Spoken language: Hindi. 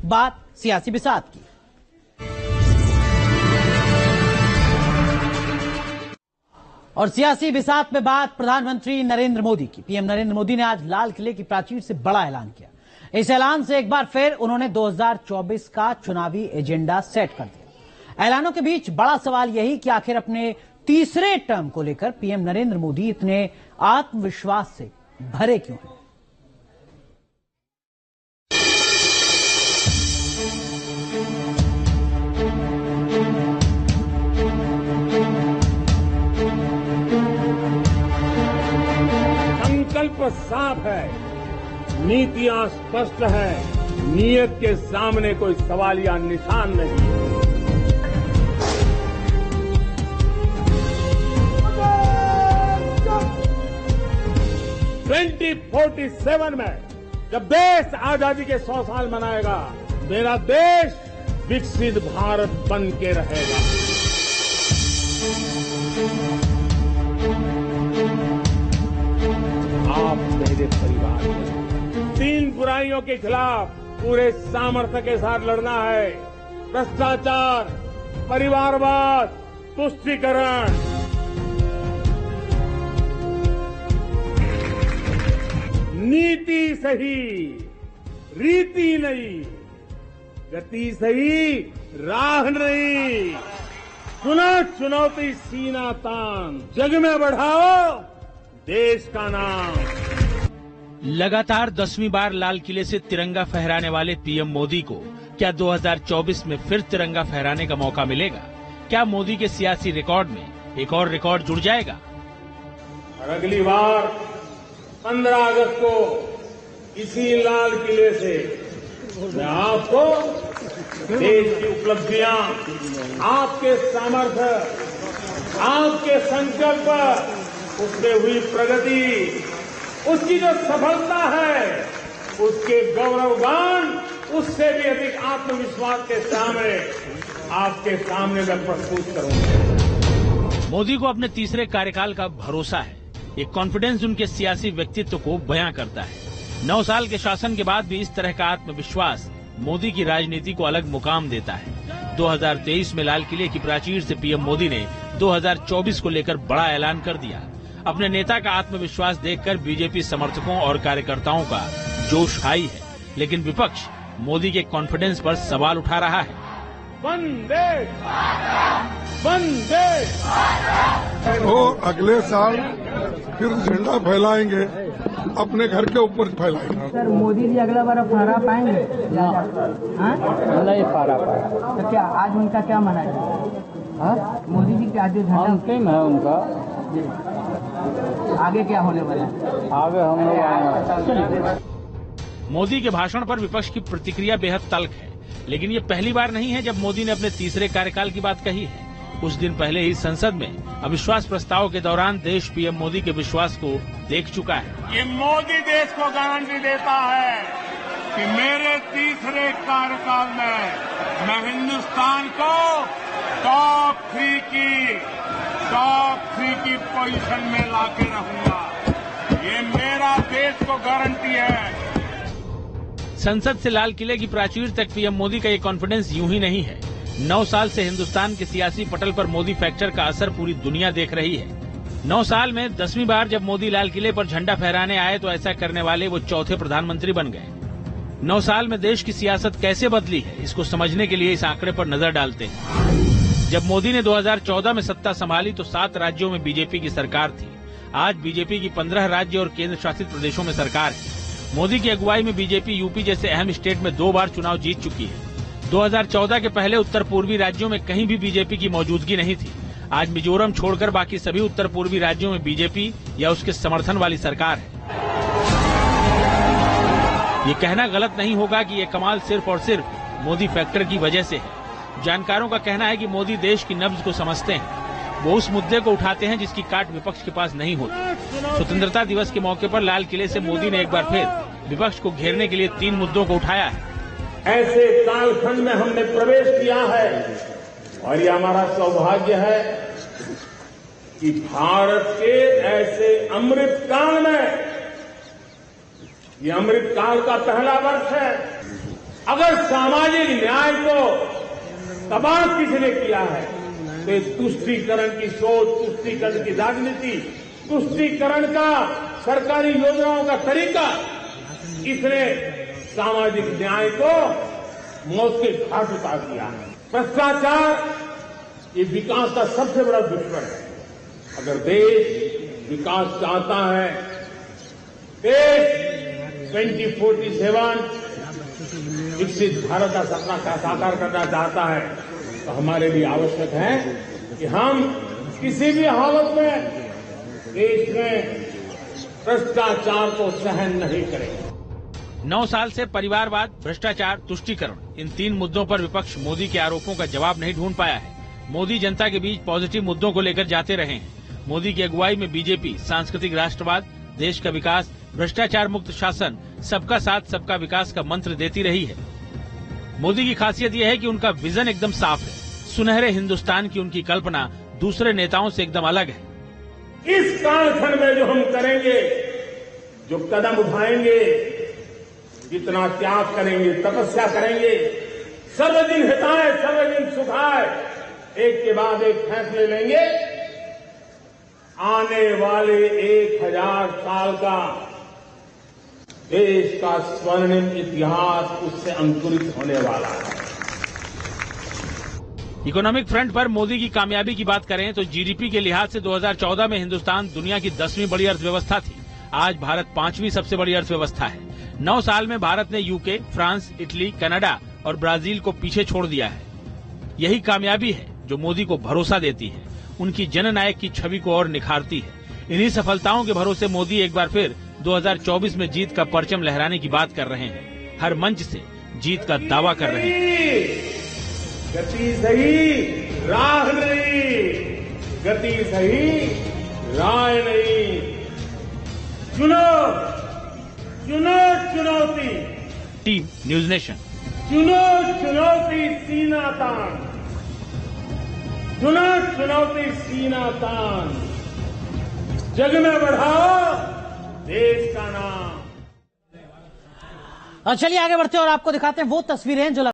बात सियासी बिसात की। और सियासी बिसात में बात प्रधानमंत्री नरेंद्र मोदी की। पीएम नरेंद्र मोदी ने आज लाल किले की प्राचीर से बड़ा ऐलान किया। इस ऐलान से एक बार फिर उन्होंने 2024 का चुनावी एजेंडा सेट कर दिया। ऐलानों के बीच बड़ा सवाल यही कि आखिर अपने तीसरे टर्म को लेकर पीएम नरेंद्र मोदी इतने आत्मविश्वास से भरे क्यों हैं? संकल्प साफ है, नीतियां स्पष्ट है, नीयत के सामने कोई सवाल या निशान नहीं है। 2047 में जब देश आजादी के 100 साल मनाएगा, मेरा देश विकसित भारत बन के रहेगा। आप मेरे परिवार में 3 बुराइयों के खिलाफ पूरे सामर्थ्य के साथ लड़ना है। भ्रष्टाचार, परिवारवाद, तुष्टीकरण। नीति सही, रीति नहीं, गति सही, राह नहीं। सुनो चुनौती सीना तान, जग में बढ़ाओ देश का नाम। लगातार 10वीं बार लाल किले से तिरंगा फहराने वाले पीएम मोदी को क्या 2024 में फिर तिरंगा फहराने का मौका मिलेगा? क्या मोदी के सियासी रिकॉर्ड में एक और रिकॉर्ड जुड़ जाएगा? और अगली बार 15 अगस्त को इसी लाल किले से मैं आपको देश की उपलब्धियां, आपके सामर्थ्य, आपके संकल्प, उसमें हुई प्रगति, उसकी जो सफलता है, उसके गौरवगान, उससे भी अधिक आत्मविश्वास के सामने आपके सामने मैं प्रस्तुत करूंगा। मोदी को अपने तीसरे कार्यकाल का भरोसा है। ये कॉन्फिडेंस उनके सियासी व्यक्तित्व को बयां करता है। 9 साल के शासन के बाद भी इस तरह का आत्मविश्वास मोदी की राजनीति को अलग मुकाम देता है। 2023 में लाल किले की प्राचीर से पीएम मोदी ने 2024 को लेकर बड़ा ऐलान कर दिया। अपने नेता का आत्मविश्वास देखकर बीजेपी समर्थकों और कार्यकर्ताओं का जोश हाई है, लेकिन विपक्ष मोदी के कॉन्फिडेंस पर सवाल उठा रहा है। वंदे वंदे तो अगले साल फिर झंडा फैलाएंगे, अपने घर के ऊपर फैलाएंगे। सर मोदी जी अगला बार फहरा पाएंगे? नहीं फहरा पाए तो क्या आज उनका क्या मना है? मोदी जी का आज जो झंडा अंतिम है उनका, आगे क्या होने वाला है? आगे हम लोग मोदी के भाषण पर विपक्ष की प्रतिक्रिया बेहद तल्ख है, लेकिन ये पहली बार नहीं है जब मोदी ने अपने तीसरे कार्यकाल की बात कही है। कुछ दिन पहले ही संसद में अविश्वास प्रस्ताव के दौरान देश पीएम मोदी के विश्वास को देख चुका है। ये मोदी देश को गारंटी देता है कि मेरे तीसरे कार्यकाल में मैं हिंदुस्तान को टॉप 3 की पोजीशन में लाके रहूंगा। ये मेरा देश को गारंटी है। संसद से लाल किले की प्राचीर तक पीएम मोदी का ये कॉन्फिडेंस यूं ही नहीं है। 9 साल से हिंदुस्तान के सियासी पटल पर मोदी फैक्टर का असर पूरी दुनिया देख रही है। 9 साल में 10वीं बार जब मोदी लाल किले पर झंडा फहराने आए तो ऐसा करने वाले वो चौथे प्रधानमंत्री बन गए। 9 साल में देश की सियासत कैसे बदली है, इसको समझने के लिए इस आंकड़े पर नजर डालते हैं। जब मोदी ने 2014 में सत्ता संभाली तो 7 राज्यों में बीजेपी की सरकार थी। आज बीजेपी की 15 राज्य और केंद्र शासित प्रदेशों में सरकार है। मोदी की अगुवाई में बीजेपी यूपी जैसे अहम स्टेट में 2 बार चुनाव जीत चुकी है। 2014 के पहले उत्तर पूर्वी राज्यों में कहीं भी बीजेपी की मौजूदगी नहीं थी। आज मिजोरम छोड़कर बाकी सभी उत्तर पूर्वी राज्यों में बीजेपी या उसके समर्थन वाली सरकार है। ये कहना गलत नहीं होगा कि ये कमाल सिर्फ और सिर्फ मोदी फैक्टर की वजह से है। जानकारों का कहना है कि मोदी देश की नब्ज को समझते हैं। वो उस मुद्दे को उठाते हैं जिसकी काट विपक्ष के पास नहीं होती। स्वतंत्रता दिवस के मौके पर लाल किले से मोदी ने एक बार फिर विपक्ष को घेरने के लिए 3 मुद्दों को उठाया है। ऐसे कालखंड में हमने प्रवेश किया है और ये हमारा सौभाग्य है कि भारत के ऐसे अमृत काल में, ये अमृत काल का पहला वर्ष है। अगर सामाजिक न्याय को तबाह किसने किया है तो ये तुष्टीकरण की सोच, तुष्टीकरण की राजनीति, तुष्टीकरण का सरकारी योजनाओं का तरीका, इसने सामाजिक न्याय को मौत के घाट उतार दिया है। भ्रष्टाचार ये विकास का सबसे बड़ा दुश्मन है। अगर देश विकास चाहता है, देश 2047 विकसित भारत का सपना का साकार करना चाहता है, तो हमारे लिए आवश्यक है कि हम किसी भी हालत में देश में भ्रष्टाचार को सहन नहीं करेंगे। 9 साल से परिवारवाद, भ्रष्टाचार, तुष्टीकरण, इन 3 मुद्दों पर विपक्ष मोदी के आरोपों का जवाब नहीं ढूंढ पाया है। मोदी जनता के बीच पॉजिटिव मुद्दों को लेकर जाते रहे हैं। मोदी की अगुवाई में बीजेपी सांस्कृतिक राष्ट्रवाद, देश का विकास, भ्रष्टाचार मुक्त शासन, सबका साथ सबका विकास का मंत्र देती रही है। मोदी की खासियत यह है कि उनका विजन एकदम साफ है। सुनहरे हिंदुस्तान की उनकी कल्पना दूसरे नेताओं से एकदम अलग है। इस कालखंड में जो हम करेंगे, जो कदम उठाएंगे, जितना त्याग करेंगे, तपस्या करेंगे, सब दिन हिताए सब दिन सुखाए, एक के बाद एक फैसले लेंगे, आने वाले 1000 साल का देश का स्वर्णिम इतिहास उससे अंकुरित होने वाला है। इकोनॉमिक फ्रंट पर मोदी की कामयाबी की बात करें तो जीडीपी के लिहाज से 2014 में हिंदुस्तान दुनिया की 10वीं बड़ी अर्थव्यवस्था थी। आज भारत 5वीं सबसे बड़ी अर्थव्यवस्था है। 9 साल में भारत ने यूके, फ्रांस, इटली, कनाडा और ब्राजील को पीछे छोड़ दिया है। यही कामयाबी है जो मोदी को भरोसा देती है, उनकी जननायक की छवि को और निखारती है। इन्हीं सफलताओं के भरोसे मोदी एक बार फिर 2024 में जीत का परचम लहराने की बात कर रहे हैं। हर मंच से जीत का दावा कर रहे हैं। गति सही, राह नहीं, गति सही, राह नहीं। चुनो, चुनो चुनौती। Team news nation. चुनो चुनौती सीना तान, चुनो चुनौती सीना तान। जग में बढ़ाओ देश का नाम। चलिए आगे बढ़ते हैं और आपको दिखाते हैं वो तस्वीरें जो